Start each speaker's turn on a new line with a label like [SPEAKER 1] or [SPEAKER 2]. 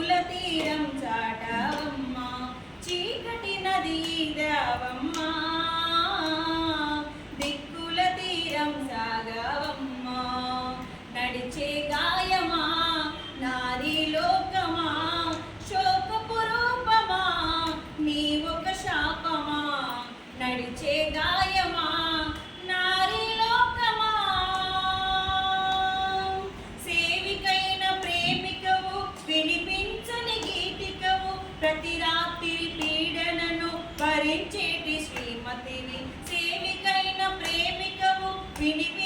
[SPEAKER 1] దిక్కుల తీరం చాటావమ్మా చీకటి నది దావమ్మా దిక్కుల తీరం సాగావమ్మా నడిచే గాయమా నారీ లోకమా శోకపు రూపమా నీ ఒక శాపమా నడిచే గాయమా నారీ లోకమా సేవికైన ప్రేమికవు వినిపించని గీతికవు ప్రతి రాత్రి పీడనను భరించేటి శ్రీమతివి సేవికైన ప్రేమికవు వినిపి